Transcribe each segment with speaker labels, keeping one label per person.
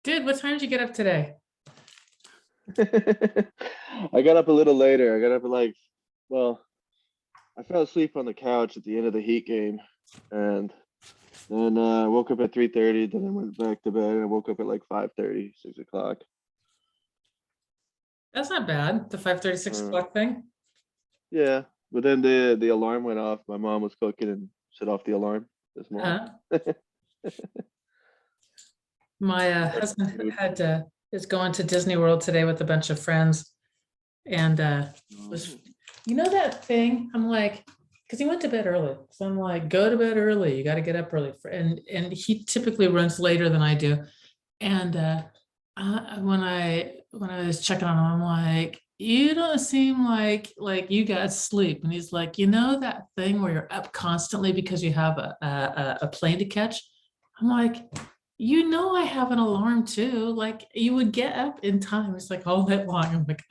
Speaker 1: Dude, what time did you get up today?
Speaker 2: I got up a little later. I got up at well, I fell asleep on the couch at the end of the Heat game, and then I woke up at 3:30. Then I went back to bed. And I woke up at like 5:30, 6 o'clock.
Speaker 1: That's not bad. The 5:30, six
Speaker 2: Uh,
Speaker 1: o'clock thing.
Speaker 2: yeah, but then the alarm went off. My mom was cooking and set off the alarm this morning.
Speaker 1: Uh, my
Speaker 2: Like
Speaker 1: husband
Speaker 2: food.
Speaker 1: is going to Disney World today with a bunch of friends, and was
Speaker 2: Oh.
Speaker 1: that thing? I'm like, because he went to bed early, so I'm like, go to bed early. You got to get up early and he typically runs later than I do, and when I was checking on him, I'm like, you don't seem like you got sleep. And he's like, that thing where you're up constantly because you have a plane to catch. I'm like, I have an alarm too. Like you would get up in time. It's like all that long. I'm like,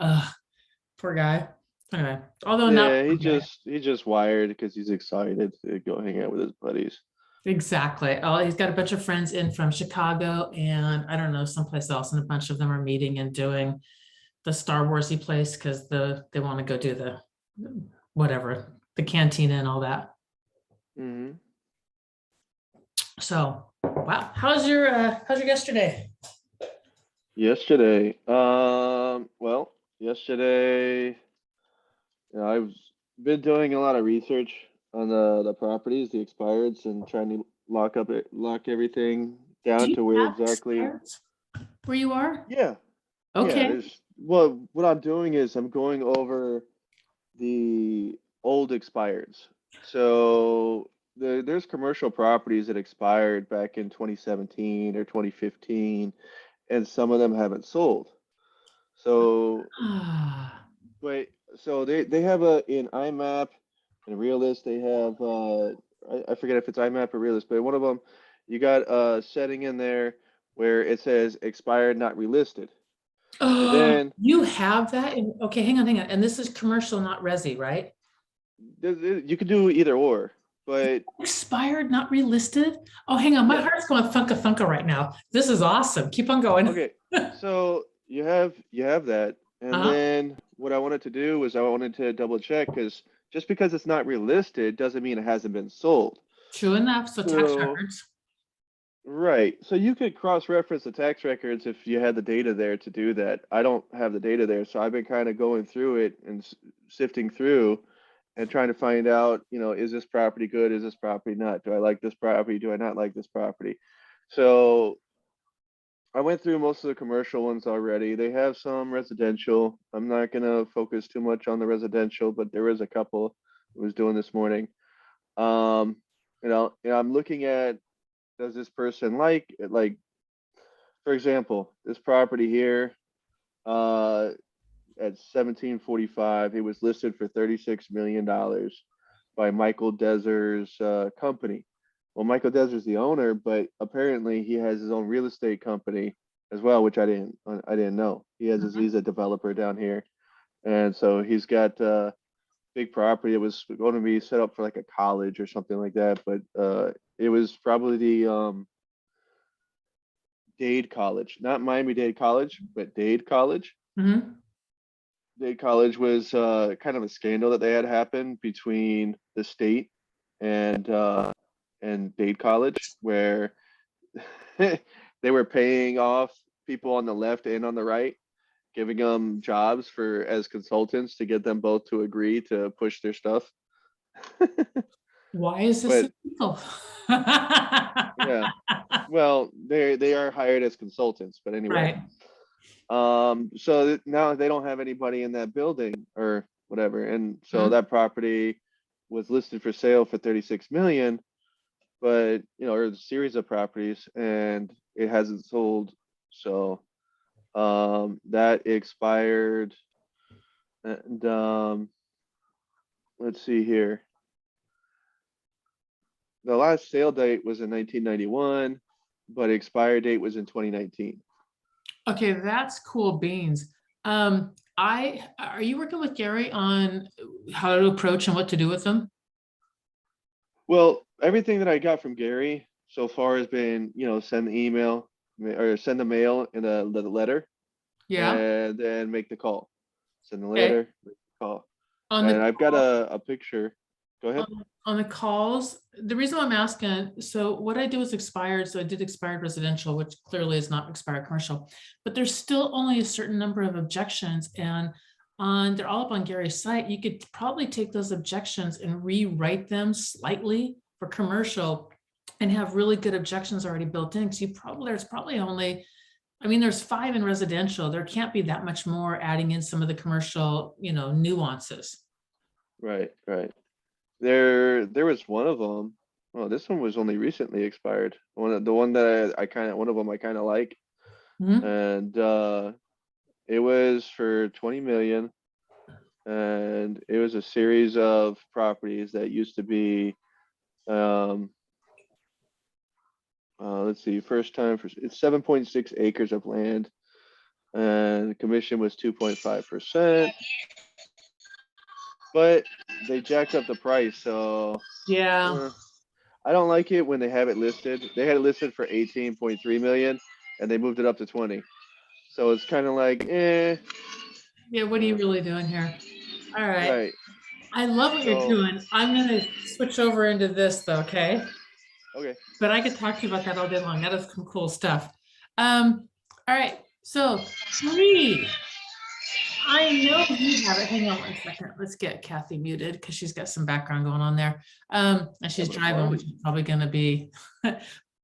Speaker 1: poor guy. Anyway, although not
Speaker 2: Yeah,
Speaker 1: poor guy.
Speaker 2: he's just wired because he's excited to go hang out with his buddies.
Speaker 1: Exactly. Oh, he's got a bunch of friends in from Chicago and I don't know, someplace else, and a bunch of them are meeting and doing the Star Warsy place because they want to go do the whatever, the cantina and all that.
Speaker 2: Hmm.
Speaker 1: So, wow. How's your yesterday?
Speaker 2: Yesterday, yesterday, I've been doing a lot of research on the properties, the expireds, and trying to lock everything
Speaker 1: Do
Speaker 2: down
Speaker 1: you
Speaker 2: to where
Speaker 1: have
Speaker 2: exactly.
Speaker 1: expireds where you are?
Speaker 2: Yeah, yeah.
Speaker 1: Okay.
Speaker 2: There's well, what I'm doing is I'm going over the old expireds. So there's commercial properties that expired back in 2017 or 2015, and some of them haven't sold. So
Speaker 1: Ah,
Speaker 2: wait, so they have a in IMAP and Realist they have I forget if it's IMAP or Realist, but one of them you got a setting in there where it says expired not relisted. And
Speaker 1: oh,
Speaker 2: then
Speaker 1: you have that? Okay, hang on. And this is commercial, not resi, right?
Speaker 2: you can do either or, but
Speaker 1: Expired, not relisted? Oh, hang on. My
Speaker 2: yeah.
Speaker 1: heart's going thunka thunka right now. This is awesome. Keep on going.
Speaker 2: Okay. So you have that. And
Speaker 1: Uh-huh.
Speaker 2: then what I wanted to do was I wanted to double check because just because it's not relisted doesn't mean it hasn't been sold.
Speaker 1: True enough. So tax
Speaker 2: So
Speaker 1: records.
Speaker 2: right. So you could cross-reference the tax records if you had the data there to do that. I don't have the data there, so I've been kind of going through it and sifting through and trying to find out, is this property good? Is this property not? Do I like this property? Do I not like this property? So I went through most of the commercial ones already. They have some residential. I'm not gonna focus too much on the residential, but there is a couple I was doing this morning. Um, I'm looking at, does this person like, for example, this property here, uh, at 1745, it was listed for $36 million by Michael Deser's company. Well, Michael Deser's the owner, but apparently he has his own real estate company as well, which I didn't know.
Speaker 1: Mhm.
Speaker 2: He's a developer down here, and so he's got big property. It was going to be set up for like a college or something like that, but it was probably the Dade College, not Miami-Dade College, but Dade College.
Speaker 1: Mhm.
Speaker 2: Dade College was kind of a scandal that they had happened between the state and Dade College, where they were paying off people on the left and on the right, giving them jobs for as consultants to get them both to agree to push their stuff.
Speaker 1: Why is this
Speaker 2: But
Speaker 1: illegal?
Speaker 2: yeah, well, they are hired as consultants, but anyway.
Speaker 1: Right.
Speaker 2: So now they don't have anybody in that building or whatever, and so
Speaker 1: Mhm.
Speaker 2: that property was listed for sale for 36 million, but or a series of properties, and it hasn't sold. So that expired, and let's see here. The last sale date was in 1991, but expired date was in 2019.
Speaker 1: Okay, that's cool beans. I are you working with Gary on how to approach and what to do with them?
Speaker 2: Well, everything that I got from Gary so far has been, send the email. or send the mail in a letter,
Speaker 1: Yeah.
Speaker 2: and then make the call. Send the
Speaker 1: Okay.
Speaker 2: letter, make the call.
Speaker 1: On
Speaker 2: And
Speaker 1: the
Speaker 2: I've got a picture. Go ahead.
Speaker 1: on the calls, the reason why I'm asking, so what I do is expired. So I did expired residential, which clearly is not expired commercial, but there's still only a certain number of objections. And they're all up on Gary's site. You could probably take those objections and rewrite them slightly for commercial and have really good objections already built in. Because there's probably only, I mean, there's 5 in residential. There can't be that much more adding in some of the commercial, nuances.
Speaker 2: Right, right. There was one of them. Well, this one was only recently expired. The one that I kind of, one of them I kind of like,
Speaker 1: Mhm.
Speaker 2: and it was for 20 million, and it was a series of properties that used to be, um, let's see, first time for it's 7.6 acres of land, and the commission was 2.5%, but they jacked up the price, so.
Speaker 1: Yeah.
Speaker 2: I don't like it when they have it listed. They had it listed for 18.3 million and they moved it up to 20. So it's kind of like,
Speaker 1: Yeah. What are you really doing here? All right.
Speaker 2: right.
Speaker 1: I love what you're
Speaker 2: So,
Speaker 1: doing. I'm going to switch over into this though. Okay.
Speaker 2: okay.
Speaker 1: But I could talk to you about that all day long. That is some cool stuff. All right. So Bree, I know you have it. Hang on 1 second. Let's get Kathy muted because she's got some background going on there. And she's
Speaker 2: Having a
Speaker 1: driving, which
Speaker 2: party.
Speaker 1: is probably going to be,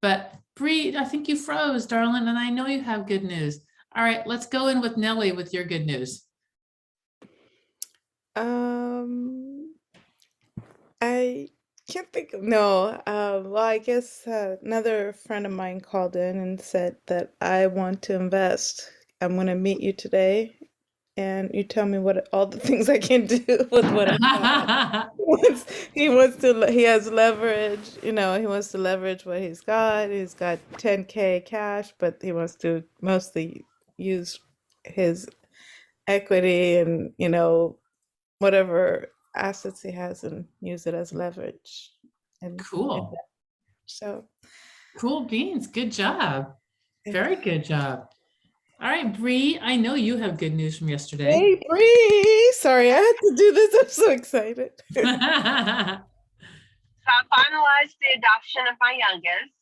Speaker 1: but Bree, I think you froze, darling, and I know you have good news. All right, let's go in with Nellie with your good news.
Speaker 3: Um, I can't think of, no. Well, I guess another friend of mine called in and said that I want to invest. I'm going to meet you today, and you tell me what all the things I can do with what I got. He has leverage, he wants to leverage what he's got. He's got 10K cash, but he wants to mostly use his equity and, whatever assets he has and use it as leverage. And
Speaker 1: Cool.
Speaker 3: so,
Speaker 1: Cool beans. Good job.
Speaker 3: yeah.
Speaker 1: Very good job. All right, Bree, I know you have good news from yesterday.
Speaker 3: Hey, Bree! Sorry, I had to do this. I'm so excited.
Speaker 4: So I finalized the adoption of my youngest.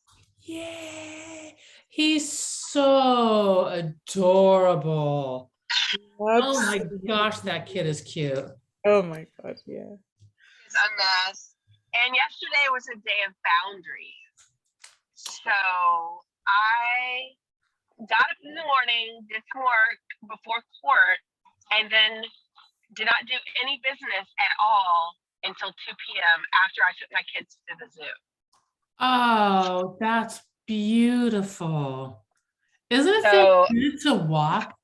Speaker 1: Yay! He's so adorable. Oh my gosh, that kid is cute.
Speaker 3: Oh my God, yeah.
Speaker 4: He's a mess. And yesterday was a day of boundaries. So I got up in the morning, did some work before court, and then did not do any business at all until 2 p.m. after I took my kids to the zoo.
Speaker 1: Oh, that's beautiful. Isn't it
Speaker 4: So
Speaker 1: good to walk?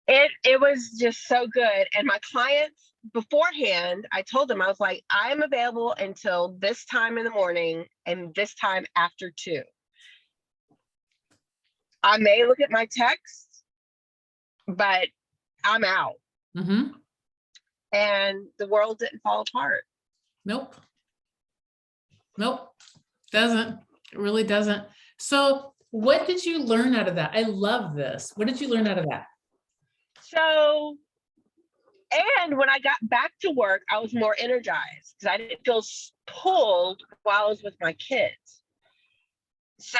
Speaker 4: it was just so good. And my clients beforehand, I told them, I was like, I'm available until this time in the morning and this time after 2. I may look at my text, but I'm out.
Speaker 1: Mm-hmm.
Speaker 4: And the world didn't fall apart.
Speaker 1: Nope. Nope. Doesn't. It really doesn't. So what did you learn out of that? I love this. What did you learn out of that?
Speaker 4: So, and when I got back to work, I was more energized because I didn't feel pulled while I was with my kids. So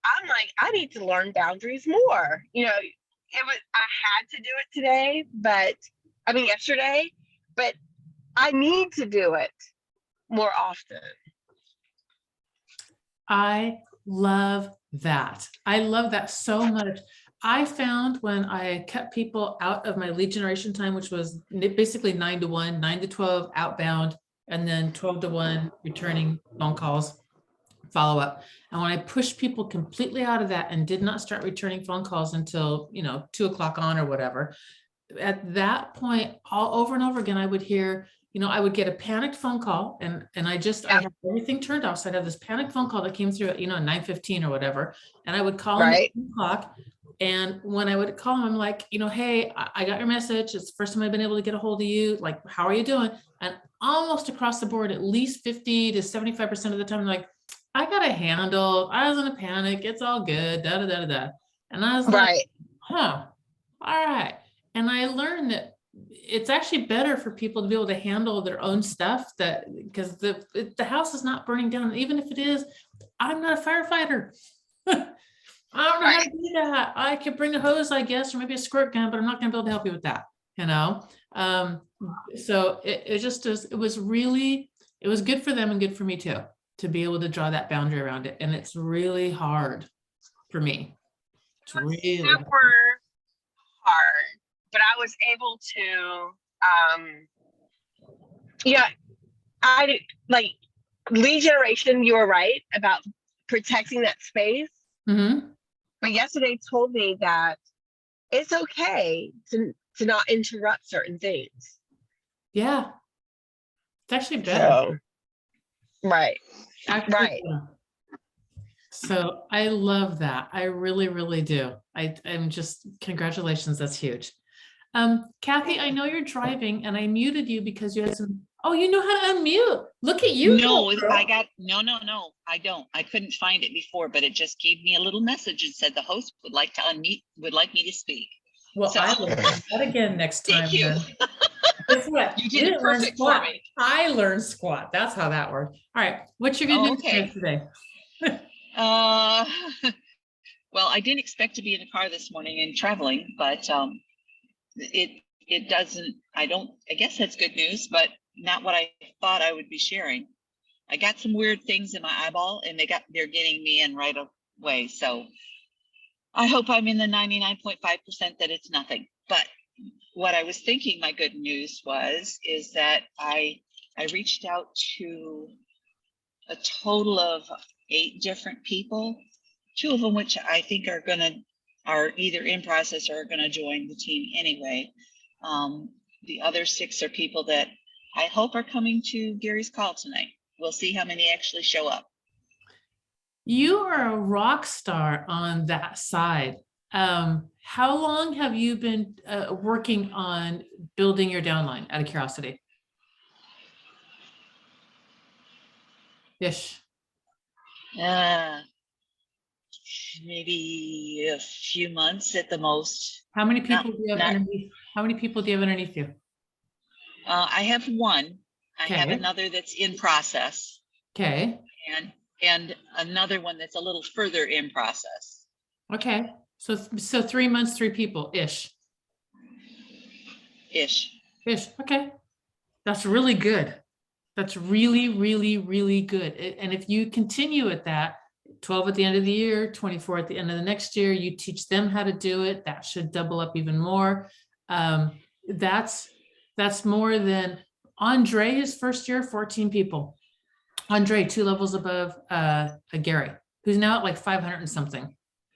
Speaker 4: I'm like, I need to learn boundaries more. I had to do it today, but I mean, yesterday, but I need to do it more often.
Speaker 1: I love that. I love that so much. I found when I kept people out of my lead generation time, which was basically 9 to 1, 9 to 12 outbound, and then 12 to 1 returning phone calls, follow up. And when I pushed people completely out of that and did not start returning phone calls until, 2 o'clock on or whatever, at that point, all over and over again, I would hear, I would get a panicked phone call and I had everything turned off. So I'd have this panicked phone call that came through at, 9:15 or whatever. And I would call him at 2 o'clock. And when I would call him, I'm like, hey, I got your message. It's the first time I've been able to get a hold of you. Like, how are you doing? And almost across the board, at least 50 to 75% of the time, I'm like, I got a handle. I was in a panic. It's all good. Da da da da da. And I was like,
Speaker 4: Right.
Speaker 1: huh, all right. And I learned that it's actually better for people to be able to handle their own stuff, that because the house is not burning down. Even if it is, I'm not a firefighter. I don't know how to do that. I could bring a hose, I guess, or maybe a squirt gun, but I'm not gonna be able to help you with that, you know? So it just is, it was really, it was good for them and good for me too, to be able to draw that boundary around it. And it's really hard for me. It's
Speaker 4: It was
Speaker 1: really hard.
Speaker 4: super hard, but I was able to, yeah, I did, like lead generation. You were right about protecting that space.
Speaker 1: Mhm.
Speaker 4: But yesterday told me that it's okay to not interrupt certain things.
Speaker 1: Yeah. It's actually better.
Speaker 4: So, right.
Speaker 1: Actually
Speaker 4: Right.
Speaker 1: better. So I love that. I really, really do. I'm just, congratulations. That's huge. Kathy, I know you're driving and I muted you because you had some, oh, you know how to unmute. Look at you.
Speaker 5: No,
Speaker 1: girl.
Speaker 5: I got, no, I don't. I couldn't find it before, but it just gave me a little message and said the host would like to unmute, would like me to speak.
Speaker 1: Well,
Speaker 5: So-
Speaker 1: I will do that again next time.
Speaker 5: Thank you.
Speaker 1: then. Guess what?
Speaker 5: You did it
Speaker 1: didn't learn
Speaker 5: perfect for
Speaker 1: squat.
Speaker 5: me.
Speaker 1: I learned squat. That's how that worked. All right. What's your good
Speaker 5: Oh,
Speaker 1: news
Speaker 5: okay.
Speaker 1: today?
Speaker 5: Uh, well, I didn't expect to be in the car this morning and traveling, but it doesn't, I guess that's good news, but not what I thought I would be sharing. I got some weird things in my eyeball and they're getting me in right away. So I hope I'm in the 99.5% that it's nothing. But what I was thinking my good news is that I reached out to a total of 8 different people, 2 of them which I think are either in process or are gonna join the team anyway. The other 6 are people that I hope are coming to Gary's call tonight. We'll see how many actually show up.
Speaker 1: You are a rock star on that side. How long have you been working on building your downline, out of curiosity? Ish.
Speaker 5: Maybe a few months at the most.
Speaker 1: How many people do you have
Speaker 5: not-
Speaker 1: underneath? How many people do you have underneath you?
Speaker 5: I have one. I have
Speaker 1: Okay.
Speaker 5: another that's in process,
Speaker 1: Okay.
Speaker 5: and another one that's a little further in process.
Speaker 1: Okay. So 3 months, 3 people ish.
Speaker 5: Ish.
Speaker 1: Ish. Okay. That's really good. That's really, really, really good. And if you continue at that, 12 at the end of the year, 24 at the end of the next year, you teach them how to do it. That should double up even more. That's more than Andre, his first year, 14 people. Andre, 2 levels above Gary, who's now at like 500 and something.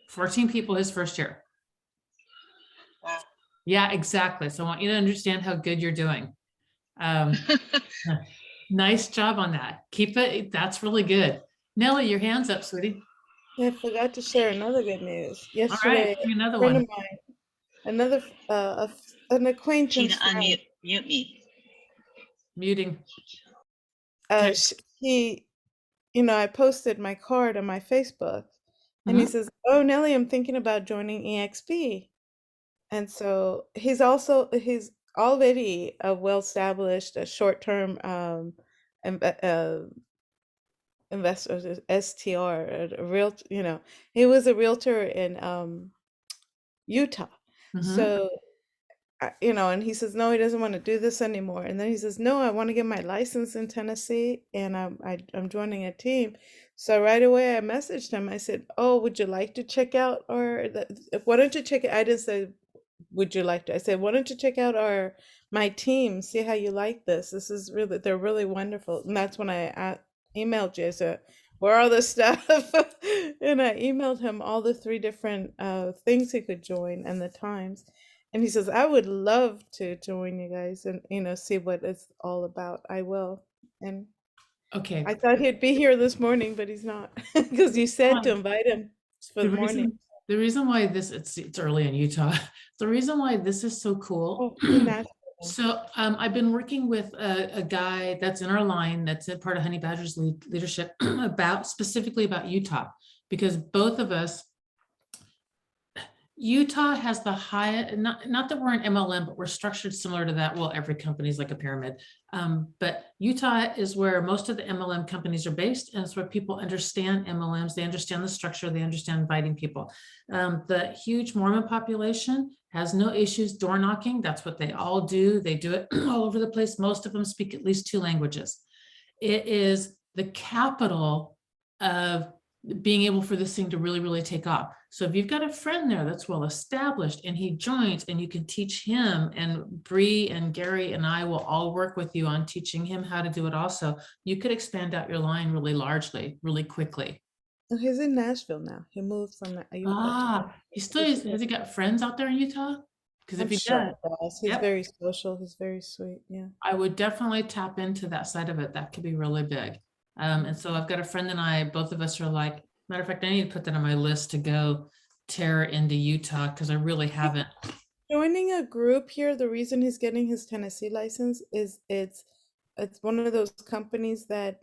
Speaker 1: 14 people his first year.
Speaker 5: Wow.
Speaker 1: Yeah, exactly. So I want you to understand how good you're doing. Nice job on that. Keep it. That's really good. Nellie, your hand's up, sweetie.
Speaker 3: I forgot to share another good news.
Speaker 1: All right,
Speaker 3: Yesterday,
Speaker 1: give me another
Speaker 3: a friend
Speaker 1: one.
Speaker 3: of mine, an acquaintance
Speaker 5: Tina,
Speaker 3: friend,
Speaker 5: mute me.
Speaker 1: Muting. Okay.
Speaker 3: he, I posted my card on my Facebook, and he
Speaker 1: Mhm.
Speaker 3: says, "Oh, Nellie, I'm thinking about joining EXP." And so he's already a well-established, a short-term investor, STR, a real, he was a realtor in Utah.
Speaker 1: Mhm.
Speaker 3: So, and he says, no, he doesn't want to do this anymore. And then he says, no, I want to get my license in Tennessee, and I'm joining a team. So right away I messaged him. I said, oh, would you like to check out why don't you check it? I didn't say, would you like to? I said, why don't you check out my team, see how you like this. They're really wonderful. And that's when I emailed you. I said, where are all this stuff? And I emailed him all the 3 different things he could join and the times. And he says, I would love to join you guys and see what it's all about. I will. And
Speaker 1: Okay.
Speaker 3: I thought he'd be here this morning, but he's not, because you said to invite him for the morning.
Speaker 1: The reason why it's early in Utah. The reason why this is so cool.
Speaker 3: Oh, in Nashville.
Speaker 1: So I've been working with a guy that's in our line, that's a part of Honey Badger's leadership specifically about Utah, because both of us, Utah has the high, not that we're an MLM, but we're structured similar to that. Well, every company is like a pyramid. But Utah is where most of the MLM companies are based, and it's where people understand MLMs. They understand the structure. They understand inviting people. The huge Mormon population has no issues door knocking. That's what they all do. They do it all over the place. Most of them speak at least 2 languages. It is the capital of being able for this thing to really, really take off. So if you've got a friend there that's well established and he joins, and you can teach him, and Bree and Gary and I will all work with you on teaching him how to do it also, you could expand out your line really largely, really quickly.
Speaker 3: Oh, he's in Nashville now. He moved from Utah to
Speaker 1: He still has he got friends out there in Utah? Because
Speaker 3: I'm
Speaker 1: if he
Speaker 3: sure
Speaker 1: does,
Speaker 3: he does. He's
Speaker 1: yep.
Speaker 3: very social. He's very sweet. Yeah.
Speaker 1: I would definitely tap into that side of it. That could be really big. And so I've got a friend and I, both of us are like, matter of fact, I need to put that on my list to go tear into Utah, because I really haven't.
Speaker 3: Joining a group here, the reason he's getting his Tennessee license is it's one of those companies that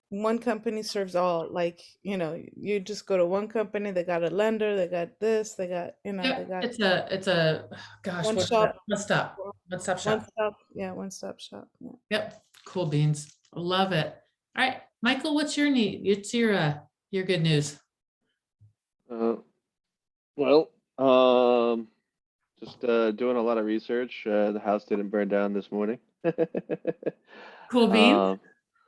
Speaker 3: one company serves all. Like, you just go to one company, they got a lender, they got this, they got, they
Speaker 1: Yep,
Speaker 3: got
Speaker 1: it's a gosh,
Speaker 3: one
Speaker 1: what's
Speaker 3: shop,
Speaker 1: that? One-stop shop.
Speaker 3: one-stop shop. Yeah.
Speaker 1: Yep, cool beans. Love it. All right, Michael, what's your need? It's your good news.
Speaker 2: Well, just doing a lot of research. The house didn't burn down this morning.
Speaker 1: Cool beans.
Speaker 2: Um,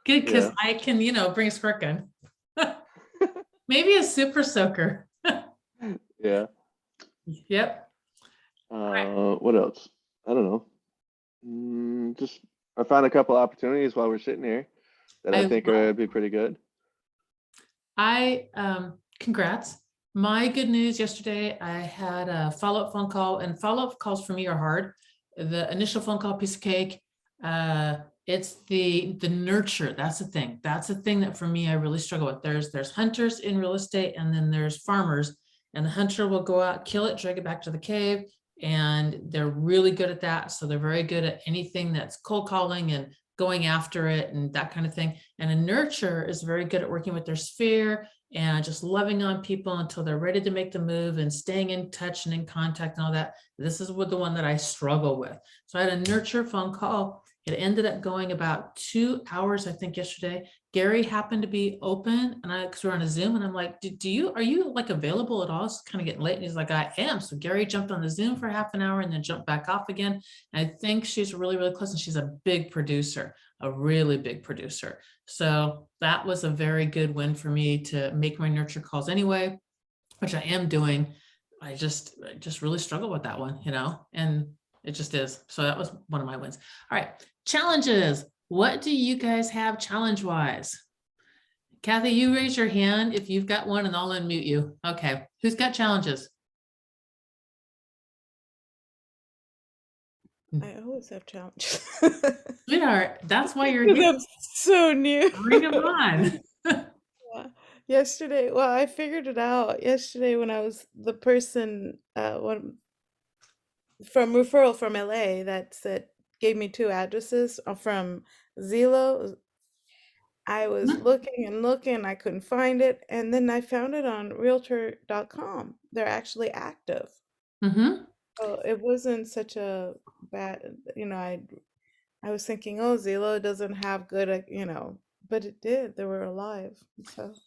Speaker 1: Good, because
Speaker 2: yeah.
Speaker 1: I can, bring a squirt gun. Maybe a super soaker.
Speaker 2: Yeah.
Speaker 1: Yep.
Speaker 2: What else? I don't know. Just I found a couple opportunities while we're sitting here that I think would be pretty good.
Speaker 1: Congrats. My good news yesterday, I had a follow-up phone call, and follow-up calls for me are hard. The initial phone call, piece of cake. It's the nurture. That's the thing. That's the thing that for me, I really struggle with. There's hunters in real estate, and then there's farmers, and the hunter will go out, kill it, drag it back to the cave. And they're really good at that. So they're very good at anything that's cold calling and going after it and that kind of thing. And a nurture is very good at working with their sphere and just loving on people until they're ready to make the move and staying in touch and in contact and all that. This is the one that I struggle with. So I had a nurture phone call. It ended up going about 2 hours, I think, yesterday. Gary happened to be open, and because we're on a Zoom, and I'm like, are you like available at all? It's kind of getting late. And he's like, I am. So Gary jumped on the Zoom for half an hour and then jumped back off again. And I think she's really, really close, and she's a big producer, a really big producer. So that was a very good win for me to make my nurture calls anyway, which I am doing. I just really struggle with that one, and it just is. So that was one of my wins. All right, challenges. What do you guys have challenge-wise? Kathy, you raise your hand if you've got one, and I'll unmute you. Okay, who's got challenges?
Speaker 3: I always have challenges.
Speaker 1: Sweetheart, that's why you're
Speaker 3: 'Cause
Speaker 1: here.
Speaker 3: I'm so new.
Speaker 1: Bring them on.
Speaker 3: Yeah. Yesterday, well, I figured it out yesterday when I was the person from referral from LA that gave me 2 addresses from Zillow. I was looking and looking, I couldn't find it, and then I found it on Realtor.com. They're actually active.
Speaker 1: Mm-hmm.
Speaker 3: So it wasn't such a bad, I was thinking, oh, Zillow doesn't have good, but it did. They were alive.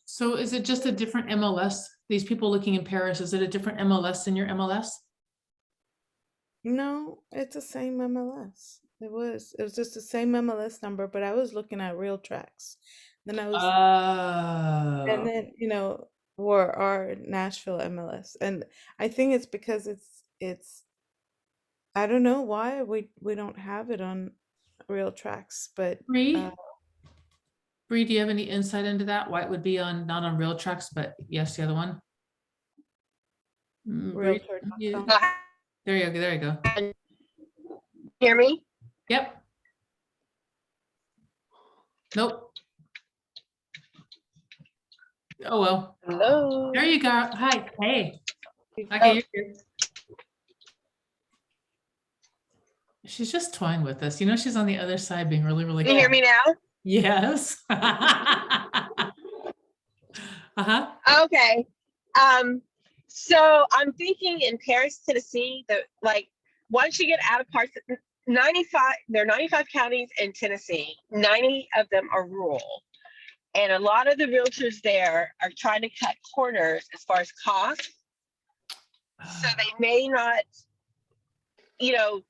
Speaker 1: So is it just a different MLS? These people looking in Paris, is it a different MLS than your MLS?
Speaker 3: No, it's the same MLS. It was just the same MLS number, but I was looking at RealTracks. Then I was, and then, or our Nashville MLS. And I think it's because it's, I don't know why we don't have it on RealTracks, but
Speaker 1: Bree, do you have any insight into that? Why it would be not on RealTracks, but yes, the other one? Bree,
Speaker 3: Realtor.com.
Speaker 1: there you go.
Speaker 4: Hear me?
Speaker 1: Yep. Nope. Oh, well.
Speaker 4: Hello.
Speaker 1: There you go. Hi. Hey. Okay, you're good. She's just toying with us. You know, she's on the other side being really, really
Speaker 4: Can you hear
Speaker 1: cool.
Speaker 4: me now?
Speaker 1: Yes. Uh-huh.
Speaker 4: Okay. So I'm thinking in Paris, Tennessee, that like once you get out of parts, 95, there are 95 counties in Tennessee, 90 of them are rural. And a lot of the realtors there are trying to cut corners as far as cost. So they may not, you know,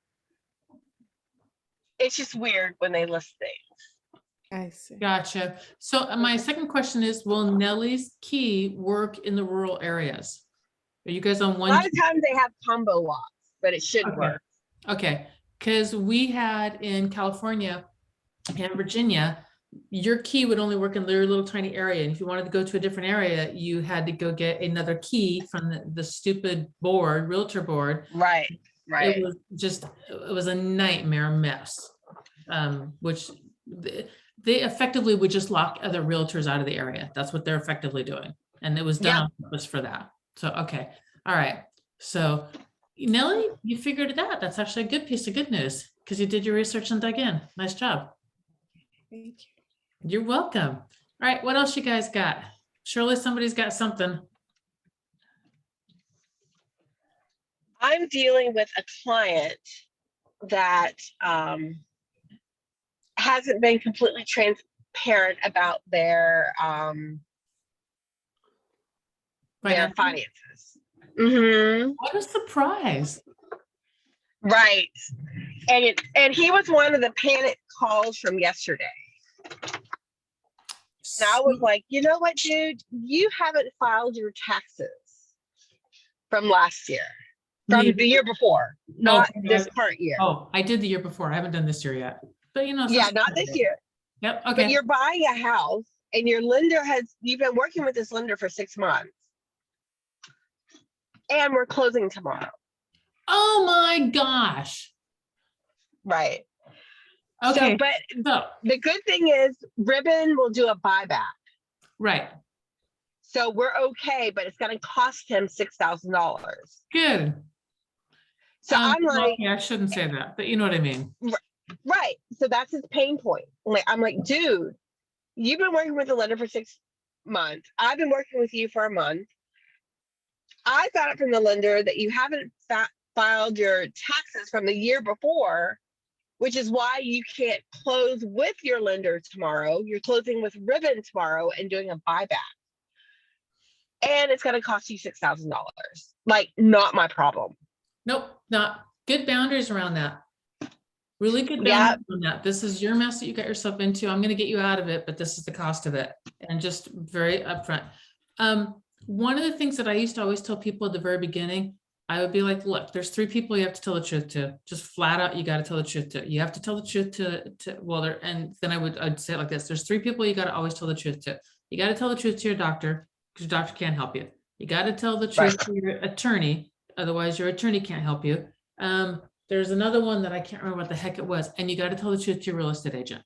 Speaker 4: it's just weird when they list things.
Speaker 3: I see.
Speaker 1: Gotcha. So my second question is, will Nellie's Key work in the rural areas? Are you guys on
Speaker 4: A
Speaker 1: one?
Speaker 4: lot of times they have combo locks, but it should
Speaker 1: Okay.
Speaker 4: work.
Speaker 1: Okay, because we had in California and Virginia, your key would only work in their little tiny area. And if you wanted to go to a different area, you had to go get another key from the stupid board, realtor board.
Speaker 4: Right, right.
Speaker 1: It was just, it was a nightmare mess. Which they effectively would just lock other realtors out of the area. That's what they're effectively doing. And it was done
Speaker 4: Yep.
Speaker 1: on purpose for that. So, okay, all right. So Nellie, you figured it out. That's actually a good piece of good news because you did your research and dug in. Nice job.
Speaker 3: Thank you.
Speaker 1: You're welcome. All right, what else you guys got? Surely somebody's got something.
Speaker 4: I'm dealing with a client that hasn't been completely transparent about their
Speaker 1: Financial?
Speaker 4: finances. Mm-hmm.
Speaker 1: What a surprise.
Speaker 4: Right. And he was one of the panic calls from yesterday. And I was like, you know what, dude? You haven't filed your taxes from last year, from the year before,
Speaker 1: No,
Speaker 4: not this current year.
Speaker 1: Oh, I did the year before. I haven't done this year yet. But you know.
Speaker 4: Yeah,
Speaker 1: sometimes
Speaker 4: not
Speaker 1: I
Speaker 4: this
Speaker 1: do.
Speaker 4: year.
Speaker 1: Yep,
Speaker 4: But
Speaker 1: okay.
Speaker 4: you're buying a house and your lender you've been working with this lender for 6 months. And we're closing tomorrow.
Speaker 1: Oh my gosh.
Speaker 4: Right.
Speaker 1: Okay,
Speaker 4: So, but
Speaker 1: so,
Speaker 4: the good thing is Ribbon will do a buyback.
Speaker 1: right,
Speaker 4: So we're okay, but it's going to cost him $6,000.
Speaker 1: good.
Speaker 4: So I'm
Speaker 1: well,
Speaker 4: like,
Speaker 1: okay, I shouldn't say that, but you know what I mean.
Speaker 4: right. So that's his pain point. I'm like, dude, you've been working with the lender for 6 months. I've been working with you for a month. I found out from the lender that you haven't filed your taxes from the year before, which is why you can't close with your lender tomorrow. You're closing with Ribbon tomorrow and doing a buyback. And it's going to cost you $6,000. Like, not my problem.
Speaker 1: Nope, not good boundaries around that. Really good
Speaker 4: Yeah.
Speaker 1: boundaries on that. This is your mess that you got yourself into. I'm gonna get you out of it, but this is the cost of it. And just very upfront. One of the things that I used to always tell people at the very beginning, I would be like, look, there's 3 people you have to tell the truth to. Just flat out, you got to tell the truth to. You have to tell the truth to well, and then I'd say it like this. There's 3 people you got to always tell the truth to. You got to tell the truth to your doctor because your doctor can't help you. You got to tell the truth to your attorney. Otherwise your attorney can't help you. There's another one that I can't remember what the heck it was. And you got to tell the truth to your real estate agent.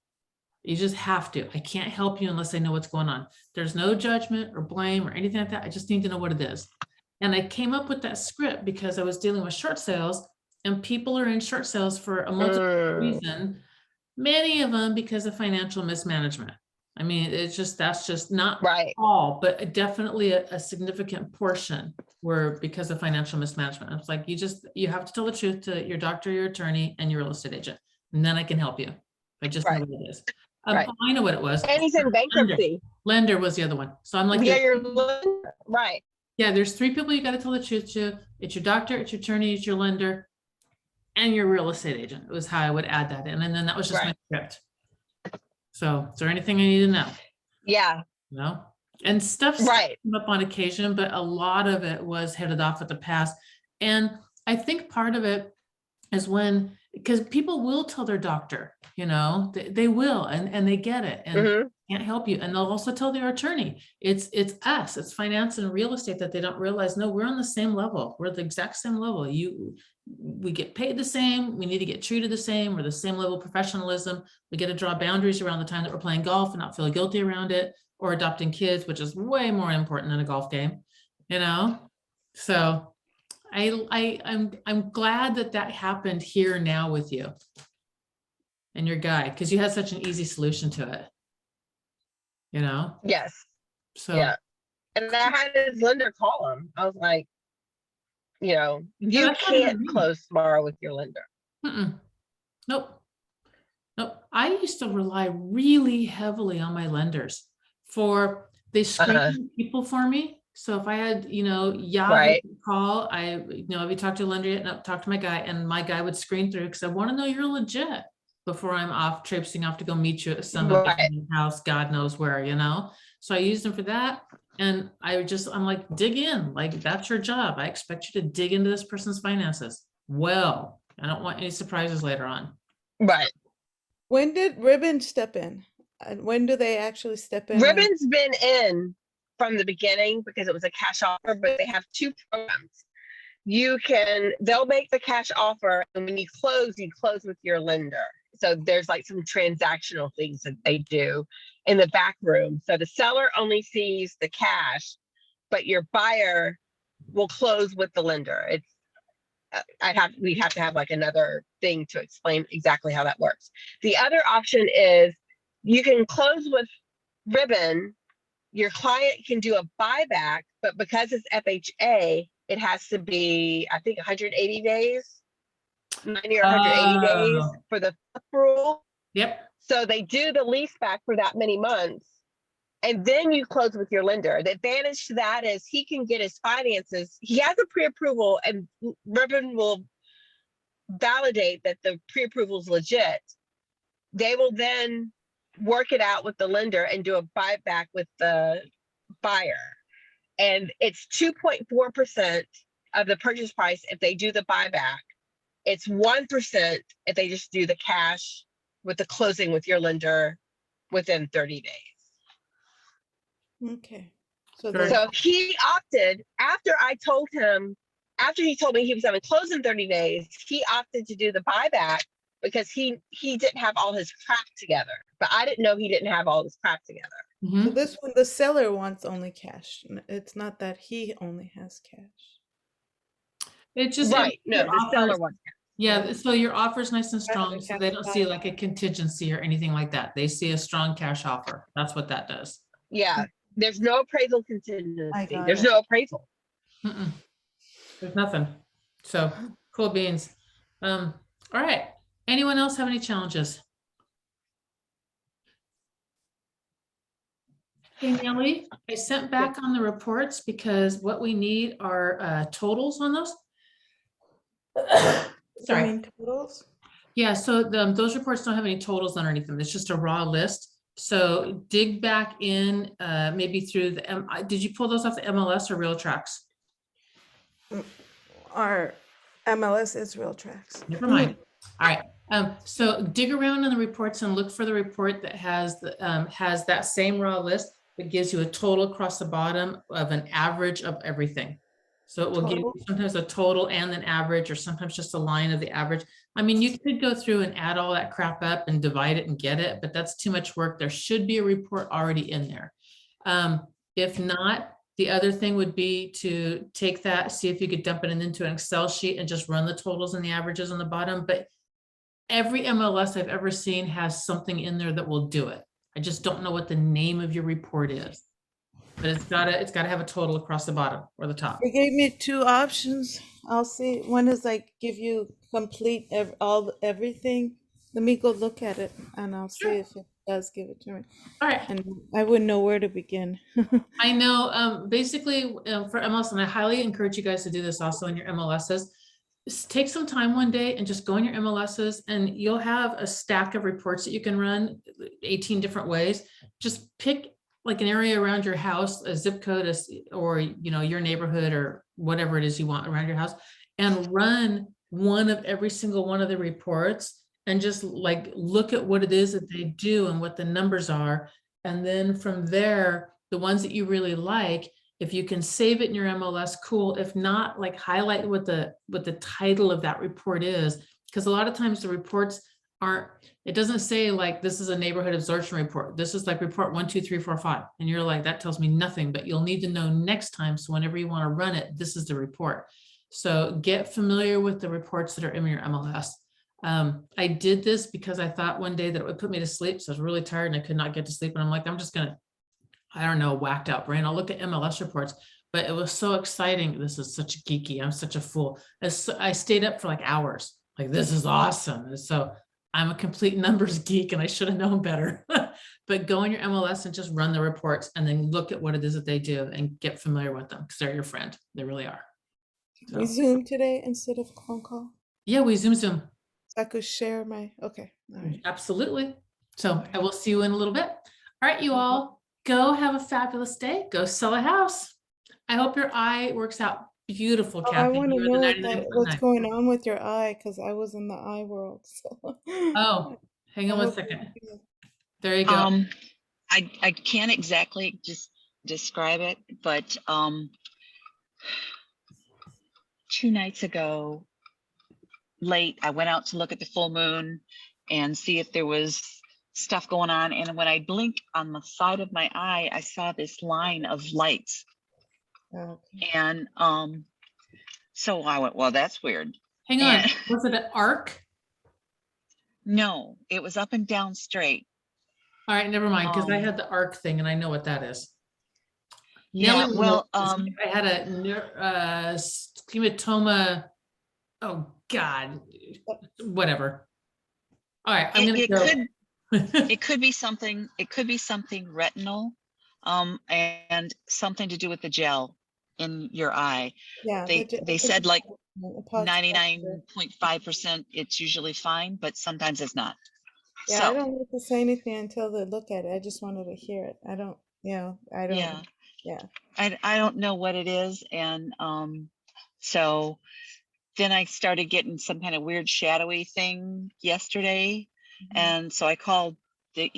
Speaker 1: You just have to. I can't help you unless I know what's going on. There's no judgment or blame or anything like that. I just need to know what it is. And I came up with that script because I was dealing with short sales and people are in short sales for a multiple reason. Many of them because of financial mismanagement. I mean, that's just not
Speaker 4: Right.
Speaker 1: all, but definitely a significant portion were because of financial mismanagement. It's like, you have to tell the truth to your doctor, your attorney, and your real estate agent. And then I can help you. I just know
Speaker 4: Right.
Speaker 1: what it is.
Speaker 4: Right.
Speaker 1: I know what it was.
Speaker 4: And he's in bankruptcy.
Speaker 1: Lender was the other one. So I'm like,
Speaker 4: Yeah, you're lender. Right.
Speaker 1: yeah, there's 3 people you got to tell the truth to. It's your doctor, it's your attorney, it's your lender, and your real estate agent. It was how I would add that in. And then that was just my script. So is there anything I need to know?
Speaker 4: Yeah.
Speaker 1: No? And stuff
Speaker 4: Right.
Speaker 1: came up on occasion, but a lot of it was headed off at the pass. And I think part of it is because people will tell their doctor, they will, and they get it and can't help you. And they'll also tell their attorney, it's us, it's finance and real estate that they don't realize. No, we're on the same level. We're the exact same level. We get paid the same. We need to get treated the same. We're the same level of professionalism. We get to draw boundaries around the time that we're playing golf and not feel guilty around it, or adopting kids, which is way more important than a golf game, So I'm glad that that happened here now with you and your guy, because you had such an easy solution to it. You know,
Speaker 4: Yes.
Speaker 1: so
Speaker 4: Yeah. And I had his lender call him. I was like, you know,
Speaker 1: Yeah,
Speaker 4: you
Speaker 1: that's what I
Speaker 4: can't
Speaker 1: mean.
Speaker 4: close tomorrow with your lender.
Speaker 1: Mm-mm. Nope. Nope. I used to rely really heavily on my lenders for they screen people for me. So if I had, Yahoo
Speaker 4: Right.
Speaker 1: call, have you talked to a lender yet? No, talk to my guy, and my guy would screen through because I want to know you're legit before I'm off traipsing off to go meet you at some
Speaker 4: Right.
Speaker 1: abandoned house, God knows where, So I used them for that. And I'm like, dig in, like that's your job. I expect you to dig into this person's finances. Well, I don't want any surprises later on.
Speaker 4: Right.
Speaker 3: When did Ribbon step in? And when do they actually step in?
Speaker 4: Ribbon's been in from the beginning because it was a cash offer, but they have two programs. They'll make the cash offer, and when you close with your lender. So there's like some transactional things that they do in the back room. So the seller only sees the cash, but your buyer will close with the lender. We'd have to have like another thing to explain exactly how that works. The other option is you can close with Ribbon. Your client can do a buyback, but because it's FHA, it has to be, I think, 180 days, 90 or 180 days
Speaker 1: Oh.
Speaker 4: for the rule.
Speaker 1: Yep.
Speaker 4: So they do the lease back for that many months, and then you close with your lender. The advantage to that is he can get his finances. He has a pre-approval, and Ribbon will validate that the pre-approval is legit. They will then work it out with the lender and do a buyback with the buyer. And it's 2.4% of the purchase price if they do the buyback. It's 1% if they just do the cash with the closing with your lender within 30 days.
Speaker 3: Okay. So
Speaker 1: Sure.
Speaker 4: So he opted after he told me he was going to close in 30 days, he opted to do the buyback because he didn't have all his crap together. But I didn't know he didn't have all his crap together.
Speaker 1: Mhm.
Speaker 3: So this one, the seller wants only cash. It's not that he only has cash.
Speaker 1: It just.
Speaker 4: Right. No,
Speaker 1: your
Speaker 4: the seller
Speaker 1: offers-
Speaker 4: wants.
Speaker 1: Yeah, so your offer is nice and strong,
Speaker 3: the
Speaker 1: so
Speaker 3: cash
Speaker 1: they don't see
Speaker 3: buyer.
Speaker 1: like a contingency or anything like that. They see a strong cash offer. That's what that does.
Speaker 4: Yeah. There's no appraisal
Speaker 3: I
Speaker 4: contingency.
Speaker 3: got
Speaker 4: There's
Speaker 3: it.
Speaker 4: no appraisal.
Speaker 1: Mm-mm. There's nothing. So cool beans. All right. Anyone else have any challenges? Hey, Nellie, I sent back on the reports because what we need are totals on those. Sorry.
Speaker 3: You mean totals?
Speaker 1: Yeah, so those reports don't have any totals underneath them. It's just a raw list. So dig back in, maybe through did you pull those off the MLS or RealTrax?
Speaker 3: Our MLS is RealTrax.
Speaker 1: Never mind. All right. So dig around in the reports and look for the report that has that same raw list that gives you a total across the bottom of an average of everything. So it will give you sometimes a total and an average, or sometimes just a line of the average. I mean, you could go through and add all that crap up and divide it and get it, but that's too much work. There should be a report already in there. If not, the other thing would be to take that, see if you could dump it into an Excel sheet and just run the totals and the averages on the bottom. But every MLS I've ever seen has something in there that will do it. I just don't know what the name of your report is, but it's gotta have a total across the bottom or the top.
Speaker 3: They gave me two options. I'll see. One is like give you complete everything. Let me go look at it and I'll see if it does give it to me.
Speaker 1: All right.
Speaker 3: And I wouldn't know where to begin.
Speaker 1: I know, basically for MLS, and I highly encourage you guys to do this also in your MLSs. Take some time one day and just go in your MLSs, and you'll have a stack of reports that you can run 18 different ways. Just pick like an area around your house, a zip code, or your neighborhood or whatever it is you want around your house, and run one of every single one of the reports and just like look at what it is that they do and what the numbers are. And then from there, the ones that you really like, if you can save it in your MLS, cool. If not, like highlight what the title of that report is, because a lot of times the reports it doesn't say like this is a neighborhood absorption report. This is like report 1, 2, 3, 4, 5. And you're like, that tells me nothing, but you'll need to know next time. So whenever you want to run it, this is the report. So get familiar with the reports that are in your MLS. I did this because I thought one day that it would put me to sleep. So I was really tired and I could not get to sleep. And I'm like, I'm just gonna, I don't know, whacked out brain. I'll look at MLS reports, but it was so exciting. This is such geeky. I'm such a fool. I stayed up for like hours. Like, this is awesome. And so I'm a complete numbers geek and I should have known better. But go in your MLS and just run the reports and then look at what it is that they do and get familiar with them because they're your friend. They really are.
Speaker 3: We
Speaker 1: So,
Speaker 3: Zoom today instead of phone call.
Speaker 1: yeah, we Zoom.
Speaker 3: So I could share my, okay, all right.
Speaker 1: Absolutely. So I will see you in a little bit. All right, you all go have a fabulous day. Go sell a house. I hope your eye works out beautiful,
Speaker 3: Oh, I
Speaker 1: Kathy.
Speaker 3: want to
Speaker 1: You are
Speaker 3: know
Speaker 1: the
Speaker 3: what's
Speaker 1: 99.9.
Speaker 3: going on with your eye because I was in the eye world. So.
Speaker 1: Oh, hang
Speaker 3: I
Speaker 1: on one
Speaker 3: hope
Speaker 1: second.
Speaker 3: you're good.
Speaker 1: There you go.
Speaker 5: I can't exactly just describe it, but 2 nights ago, late, I went out to look at the full moon and see if there was stuff going on. And when I blinked on the side of my eye, I saw this line of lights.
Speaker 3: Okay.
Speaker 5: And so I went, well, that's weird.
Speaker 1: Hang on.
Speaker 5: And
Speaker 1: Was it an arc?
Speaker 5: no, it was up and down straight.
Speaker 1: All right, never mind, because I
Speaker 5: Um,
Speaker 1: had the arc thing and I know what that is.
Speaker 5: Yeah,
Speaker 1: Nellie will know
Speaker 5: well,
Speaker 1: this. I had a hematoma. Oh God, whatever. All right, I'm
Speaker 5: it
Speaker 1: gonna
Speaker 5: could
Speaker 1: go.
Speaker 5: it could be something, retinal, and something to do with the gel in your eye.
Speaker 3: Yeah.
Speaker 5: They said like
Speaker 3: a posture.
Speaker 5: 99.5% it's usually fine, but sometimes it's not.
Speaker 3: Yeah, I
Speaker 5: So
Speaker 3: don't need to say anything until they look at it. I just wanted to hear it. I don't, I don't,
Speaker 5: yeah,
Speaker 3: yeah.
Speaker 5: I don't know what it is. And so then I started getting some kind of weird shadowy thing yesterday.
Speaker 3: Mhm.
Speaker 5: And so I called the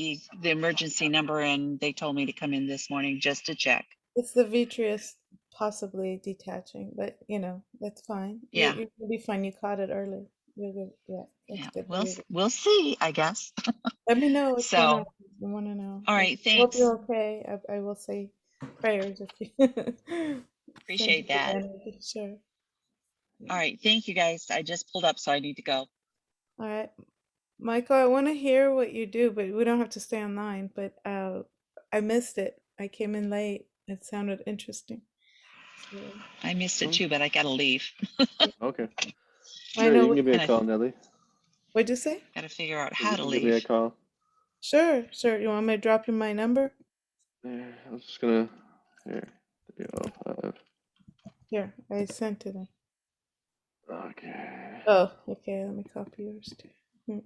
Speaker 5: emergency number and they told me to come in this morning just to check.
Speaker 3: It's the vitreous possibly detaching, but that's fine.
Speaker 5: Yeah.
Speaker 3: You'll be fine. You caught it early. You're good. Yeah, that's
Speaker 5: Yeah,
Speaker 3: good.
Speaker 5: we'll see, I guess.
Speaker 3: Let me know what's going on.
Speaker 5: So,
Speaker 3: I want to know.
Speaker 5: all right,
Speaker 3: I hope
Speaker 5: thanks.
Speaker 3: you're okay. I will say prayers if you
Speaker 5: Appreciate
Speaker 3: send
Speaker 5: that.
Speaker 3: you energy, sure.
Speaker 5: All right, thank you guys. I just pulled up, so I need to go.
Speaker 3: All right. Michael, I want to hear what you do, but we don't have to stay online. But I missed it. I came in late. It sounded interesting. So,
Speaker 5: I missed it too, but I gotta leave.
Speaker 2: Okay.
Speaker 3: I
Speaker 2: Sure,
Speaker 3: know
Speaker 2: you can give me a
Speaker 5: And I
Speaker 2: call, Nelly.
Speaker 3: what'd you say?
Speaker 5: gotta figure out
Speaker 2: You
Speaker 5: how to
Speaker 2: can give me a
Speaker 5: leave.
Speaker 2: call.
Speaker 3: Sure, sure. You want me to drop you my number?
Speaker 2: Yeah, I was just gonna. Here. 305.
Speaker 3: Here, I sent it in.
Speaker 2: Okay.
Speaker 3: Oh, okay. Let me copy yours too.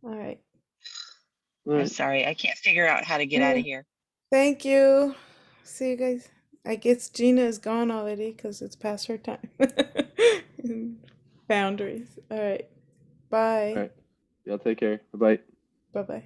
Speaker 3: All right.
Speaker 2: All
Speaker 5: I'm
Speaker 2: right.
Speaker 5: sorry, I can't figure out how to get out of here.
Speaker 3: Thank you. See you guys. I guess Gina is gone already because it's past her time. Boundaries. All right.
Speaker 2: All
Speaker 3: Bye.
Speaker 2: right. Y'all take care. Bye bye.
Speaker 3: Bye bye.